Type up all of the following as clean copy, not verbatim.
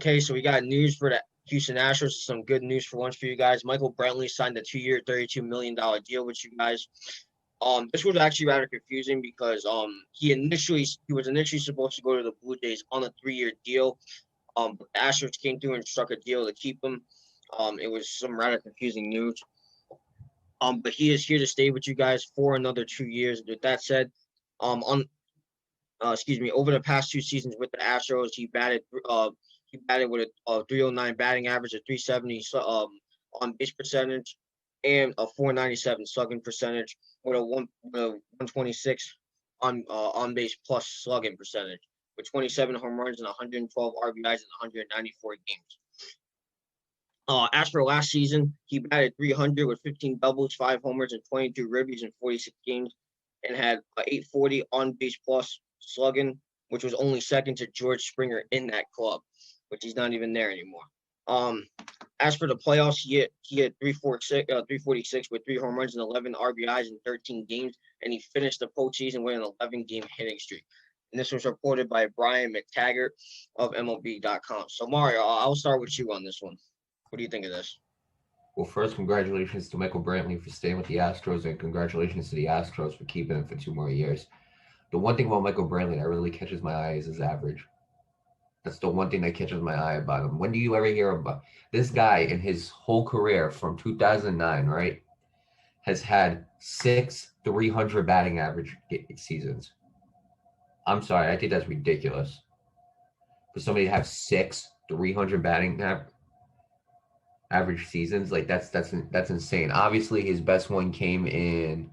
Okay, so we got news for the Houston Astros. Some good news for once for you guys. Michael Brantley signed a 2-year, $32 million deal with you guys. This was actually rather confusing because he was initially supposed to go to the Blue Jays on a 3-year deal. But the Astros came through and struck a deal to keep him. It was some rather confusing news. But he is here to stay with you guys for another 2 years. With that said, on over the past 2 seasons with the Astros, he batted with a 309 batting average, a 370 on base percentage, and a 497 slugging percentage with a 126 on base plus slugging percentage with 27 home runs and 112 RBIs in 194 games. As for last season, he batted 300 with 15 doubles, 5 homers, and 22 ribbies in 46 games, and had 840 on base plus slugging, which was only second to George Springer in that club, which he's not even there anymore. As for the playoffs, he had 346 with 3 home runs and 11 RBIs in 13 games, and he finished the postseason with an 11-game hitting streak. And this was reported by Brian McTaggart of MLB.com. So Mario, I'll start with you on this one. What do you think of this? Well, first, congratulations to Michael Brantley for staying with the Astros, and congratulations to the Astros for keeping him for 2 more years. The one thing about Michael Brantley that really catches my eye is his average. That's the one thing that catches my eye about him. When do you ever hear about this guy in his whole career from 2009, right, has had 6 300 batting average seasons? I'm sorry, I think that's ridiculous. For somebody to have 6 300 batting average seasons, like that's insane. Obviously, his best one came in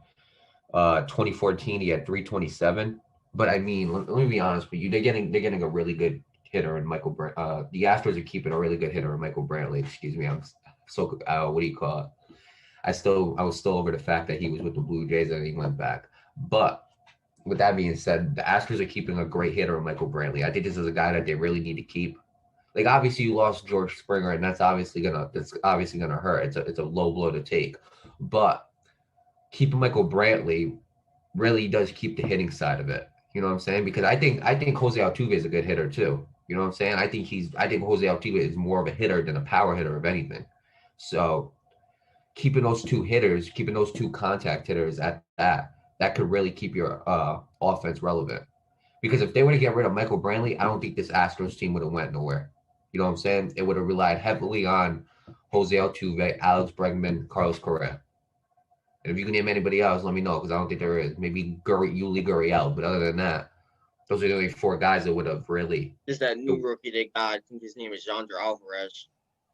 2014. He had 327. But I mean, let me be honest with you. They're getting a really good hitter in Michael. The Astros are keeping a really good hitter in Michael Brantley. Excuse me. I'm so what do you call it? I was still over the fact that he was with the Blue Jays and he went back. But with that being said, the Astros are keeping a great hitter in Michael Brantley. I think this is a guy that they really need to keep. Like, obviously you lost George Springer, and that's obviously gonna hurt. It's a low blow to take, but keeping Michael Brantley really does keep the hitting side of it. You know what I'm saying? Because I think Jose Altuve is a good hitter too. You know what I'm saying? I think Jose Altuve is more of a hitter than a power hitter of anything. So keeping those 2 hitters, keeping those 2 contact hitters at that could really keep your offense relevant. Because if they were to get rid of Michael Brantley, I don't think this Astros team would have went nowhere. You know what I'm saying? It would have relied heavily on Jose Altuve, Alex Bregman, Carlos Correa. And if you can name anybody else, let me know, because I don't think there is. Maybe Yuli Gurriel, but other than that, those are the only 4 guys that would have really. Just that new rookie they got. I think his name is Yonder Alvarez,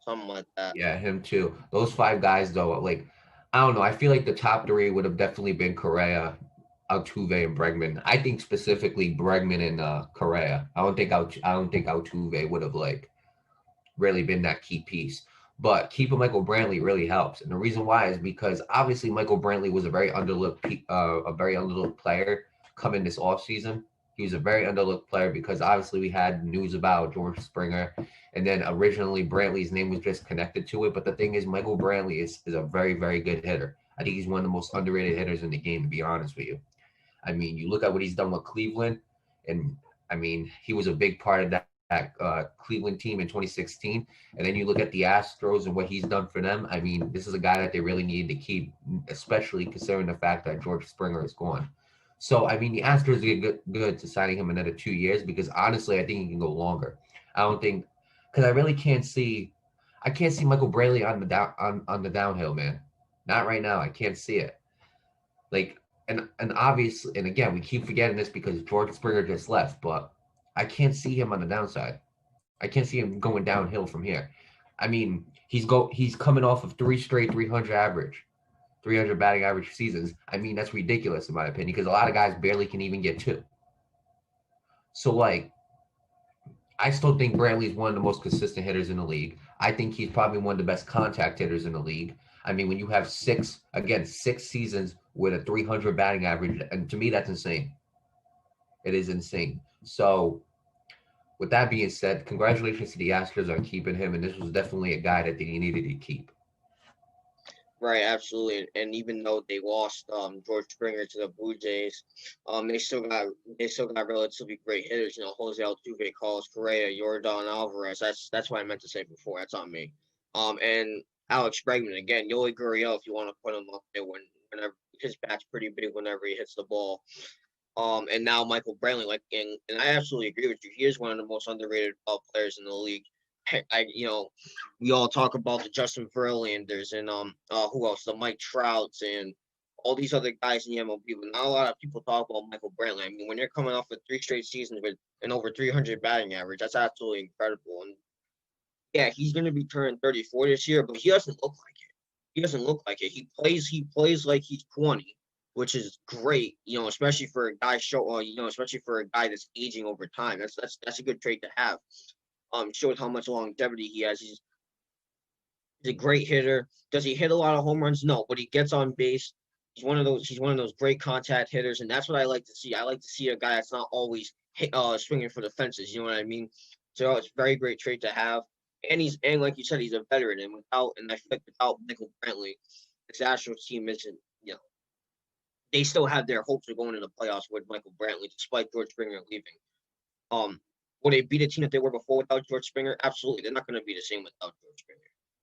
something like that. Yeah, him too. Those 5 guys, though, like, I don't know. I feel like the top 3 would have definitely been Correa, Altuve, and Bregman. I think specifically Bregman and Correa. I don't think Altuve would have like really been that key piece. But keeping Michael Brantley really helps, and the reason why is because obviously Michael Brantley was a very underlooked player coming this offseason. He was a very underlooked player because obviously we had news about George Springer, and then originally Brantley's name was just connected to it. But the thing is, Michael Brantley is a very, very good hitter. I think he's one of the most underrated hitters in the game, to be honest with you. I mean, you look at what he's done with Cleveland, and I mean, he was a big part of that Cleveland team in 2016. And then you look at the Astros and what he's done for them. I mean, this is a guy that they really needed to keep, especially considering the fact that George Springer is gone. So, I mean, the Astros get good to signing him another 2 years because honestly, I think he can go longer. I don't think because I really can't see Michael Brantley on the downhill, man. Not right now. I can't see it. Like, and obviously, and again, we keep forgetting this because George Springer just left, but I can't see him on the downside. I can't see him going downhill from here. I mean, he's coming off of 3 straight 300 batting average seasons. I mean, that's ridiculous in my opinion because a lot of guys barely can even get 2. So, like, I still think Brantley is one of the most consistent hitters in the league. I think he's probably one of the best contact hitters in the league. I mean, when you have 6 seasons with a 300 batting average, and to me, that's insane. It is insane. So, with that being said, congratulations to the Astros on keeping him, and this was definitely a guy that they needed to keep. Right, absolutely. And even though they lost George Springer to the Blue Jays, they still got relatively great hitters. You know, Jose Altuve, Carlos Correa, Yordan Alvarez. That's what I meant to say before. That's on me. And Alex Bregman again, Yoli Gurriel, if you want to put him up there whenever his bat's pretty big whenever he hits the ball. And now Michael Brantley, and I absolutely agree with you. He is one of the most underrated players in the league. You know, we all talk about the Justin Verlanders and who else? The Mike Trouts and all these other guys in the MLB, but not a lot of people talk about Michael Brantley. I mean, when you're coming off of 3 straight seasons with an over 300 batting average, that's absolutely incredible. And yeah, he's going to be turning 34 this year, but he doesn't look like it. He doesn't look like it. He plays like he's 20, which is great, you know, especially for a guy especially for a guy that's aging over time. That's a good trait to have. Shows how much longevity he has. He's a great hitter. Does he hit a lot of home runs? No, but he gets on base. He's one of those great contact hitters, and that's what I like to see. I like to see a guy that's not always swinging for the fences. You know what I mean? So it's a very great trait to have. And like you said, he's a veteran. And I feel like without Michael Brantley, this Astros team isn't. You know, they still have their hopes of going to the playoffs with Michael Brantley, despite George Springer leaving. Um, Will they beat a team that they were before without George Springer? Absolutely, they're not going to be the same without George Springer.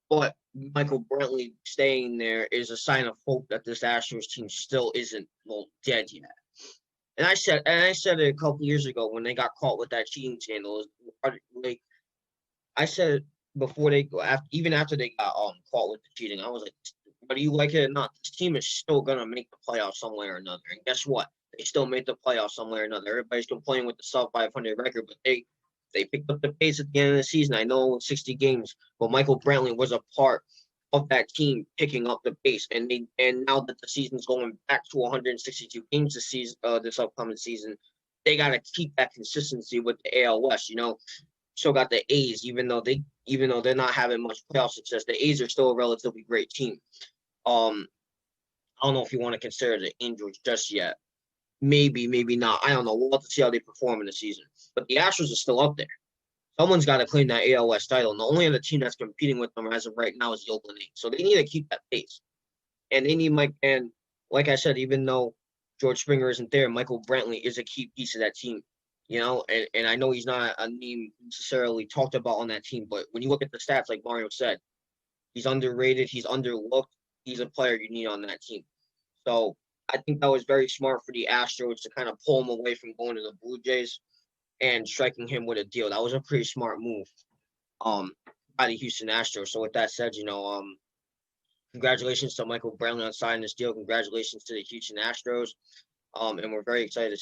But Michael Brantley staying there is a sign of hope that this Astros team still isn't dead yet. And I said it a couple years ago when they got caught with that cheating scandal. Like I said before even after they got caught with the cheating, I was like, whether you like it or not, this team is still gonna make the playoffs somewhere or another. And guess what? They still made the playoffs somewhere or another. Everybody's complaining with the sub 500 record, but they picked up the pace at the end of the season. I know 60 games, but Michael Brantley was a part of that team picking up the pace. And now that the season's going back to 162 games this upcoming season, they got to keep that consistency with the AL West. You know, still got the A's, even though they're not having much playoff success. The A's are still a relatively great team. I don't know if you want to consider the Angels just yet. Maybe, maybe not. I don't know. We'll have to see how they perform in the season. But the Astros are still up there. Someone's got to claim that AL West title. And the only other team that's competing with them as of right now is the Oakland A's. So they need to keep that pace. And they need and like I said, even though George Springer isn't there, Michael Brantley is a key piece of that team. You know, and I know he's not a name necessarily talked about on that team, but when you look at the stats, like Mario said, he's underrated, he's underlooked, he's a player you need on that team. So I think that was very smart for the Astros to kind of pull him away from going to the Blue Jays and striking him with a deal. That was a pretty smart move by the Houston Astros. So with that said, congratulations to Michael Brantley on signing this deal. Congratulations to the Houston Astros. And we're very excited to